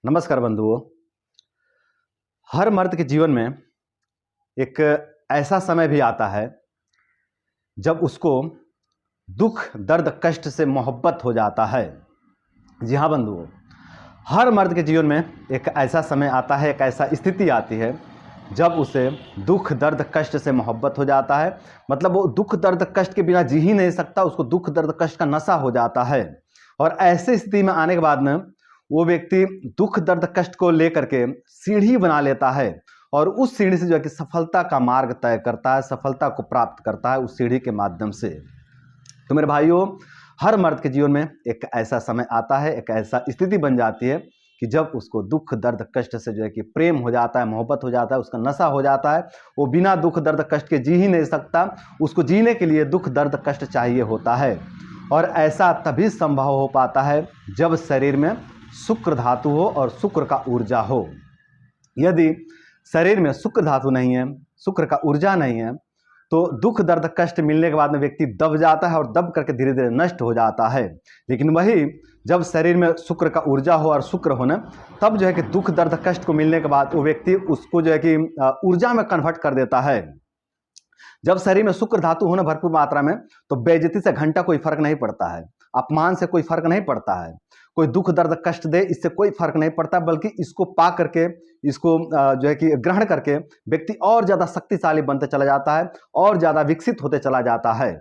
नमस्कार बंधुओं। हर मर्द के जीवन में एक ऐसा समय भी आता है जब उसको दुख दर्द कष्ट से मोहब्बत हो जाता है। जी हाँ बंधुओं, हर मर्द के जीवन में एक ऐसा समय आता है, एक ऐसा स्थिति आती है जब उसे दुख दर्द कष्ट से मोहब्बत हो जाता है। मतलब वो दुख दर्द कष्ट के बिना जी ही नहीं सकता, उसको दुख दर्द कष्ट का नशा हो जाता है। और ऐसी स्थिति में आने के बाद में वो व्यक्ति दुख दर्द कष्ट को लेकर के सीढ़ी बना लेता है और उस सीढ़ी से जो है कि सफलता का मार्ग तय करता है, सफलता को प्राप्त करता है उस सीढ़ी के माध्यम से। तो मेरे भाइयों, हर मर्द के जीवन में एक ऐसा समय आता है, एक ऐसा स्थिति बन जाती है कि जब उसको दुख दर्द कष्ट से जो है कि प्रेम हो जाता है, मोहब्बत हो जाता है, उसका नशा हो जाता है। वो बिना दुख दर्द कष्ट के जी ही नहीं सकता, उसको जीने के लिए दुख दर्द कष्ट चाहिए होता है। और ऐसा तभी संभव हो पाता है जब शरीर में शुक्र धातु हो और शुक्र का ऊर्जा हो। यदि शरीर में शुक्र धातु नहीं है, शुक्र का ऊर्जा नहीं है, तो दुख दर्द कष्ट मिलने के बाद में व्यक्ति दब जाता है और दब करके धीरे धीरे नष्ट हो जाता है। लेकिन वही जब शरीर में शुक्र का ऊर्जा हो और शुक्र हो ना, तब जो है कि दुख दर्द कष्ट को मिलने के बाद वो व्यक्ति उसको जो है कि ऊर्जा में कन्वर्ट कर देता है। जब शरीर में शुक्र धातु होना भरपूर मात्रा में, तो बेइज्जती से घंटा कोई फर्क नहीं पड़ता है, अपमान से कोई फर्क नहीं पड़ता है, कोई दुख दर्द कष्ट दे इससे कोई फर्क नहीं पड़ता, बल्कि इसको पा करके, इसको जो है कि ग्रहण करके व्यक्ति और ज्यादा शक्तिशाली बनते चला जाता है और ज्यादा विकसित होते चला जाता है।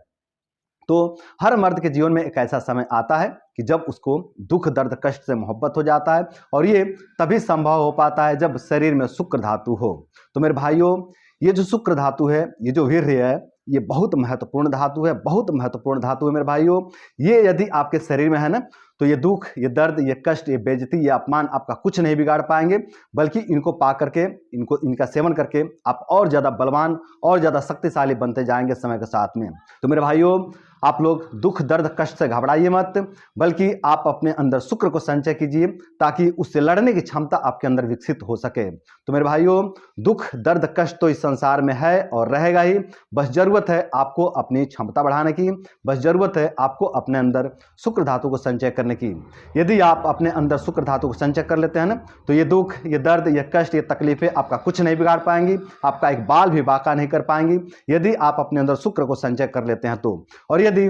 तो हर मर्द के जीवन में एक ऐसा समय आता है कि जब उसको दुख दर्द कष्ट से मोहब्बत हो जाता है, और ये तभी संभव हो पाता है जब शरीर में शुक्र धातु हो। तो मेरे भाइयों, ये जो शुक्र धातु है, ये जो वीर्य है, ये बहुत महत्वपूर्ण धातु है, बहुत महत्वपूर्ण धातु है मेरे भाइयों। ये यदि आपके शरीर में है ना, तो ये दुख, ये दर्द, ये कष्ट, ये बेइज्जती, ये अपमान आपका कुछ नहीं बिगाड़ पाएंगे, बल्कि इनको पा करके, इनका सेवन करके आप और ज़्यादा बलवान और ज़्यादा शक्तिशाली बनते जाएंगे समय के साथ में। तो मेरे भाइयों, आप लोग दुख दर्द कष्ट से घबराइए मत, बल्कि आप अपने अंदर शुक्र को संचय कीजिए ताकि उससे लड़ने की क्षमता आपके अंदर विकसित हो सके। तो मेरे भाइयों, दुख दर्द कष्ट तो इस संसार में है और रहेगा ही, बस जरूरत है आपको अपनी क्षमता बढ़ाने की, बस जरूरत है आपको अपने अंदर शुक्र धातु को संचय करने की। यदि आप अपने अंदर शुक्र धातु को संचय कर लेते हैं ना, तो ये दुख, ये दर्द, ये कष्ट, ये तकलीफें आपका कुछ नहीं बिगाड़ पाएंगी, आपका एक बाल भी बाका नहीं कर पाएंगी, यदि आप अपने अंदर शुक्र को संचय कर लेते हैं तो। और यदि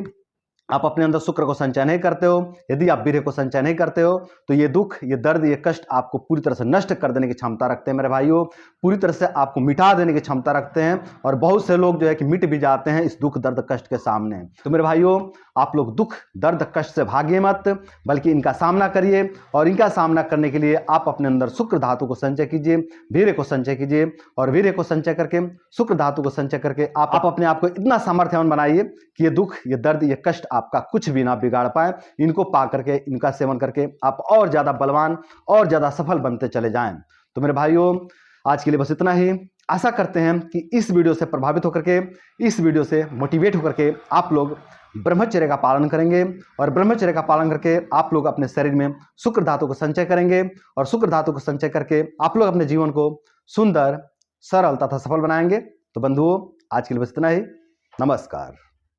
आप अपने अंदर शुक्र को संचय नहीं करते हो, यदि आप वीर्य को संचय नहीं करते हो, तो ये दुख, ये दर्द, ये कष्ट आपको पूरी तरह से नष्ट कर देने की क्षमता रखते हैं मेरे भाइयों, पूरी तरह से आपको मिटा देने की क्षमता रखते हैं। और बहुत से लोग जो है कि मिट भी जाते हैं इस दुख दर्द कष्ट के सामने। तो मेरे भाइयों, आप लोग दुख दर्द कष्ट से भागिए मत, बल्कि इनका सामना करिए। और इनका सामना करने के लिए आप अपने अंदर शुक्र धातु को संचय कीजिए, वीर्य को संचय कीजिए, और वीर्य को संचय करके, शुक्र धातु को संचय करके आप अपने आप को इतना सामर्थ्यवान बनाइए कि ये दुख, ये दर्द, ये कष्ट आपका कुछ भी ना बिगाड़ पाए। इनको पा करके, इनका सेवन करके आप और ज्यादा बलवान और ज्यादा सफल बनते चले जाएं। तो मेरे भाइयों, आज के लिए बस इतना ही। आशा करते हैं कि इस वीडियो से प्रभावित होकर के, इस वीडियो से मोटिवेट होकर के आप लोग ब्रह्मचर्य का पालन करेंगे, और ब्रह्मचर्य का पालन करके आप लोग अपने शरीर में शुक्र धातु को संचय करेंगे, और शुक्र धातु को संचय करके आप लोग अपने जीवन को सुंदर, सरल तथा सफल बनाएंगे। तो बंधुओं, आज के लिए बस इतना ही। नमस्कार।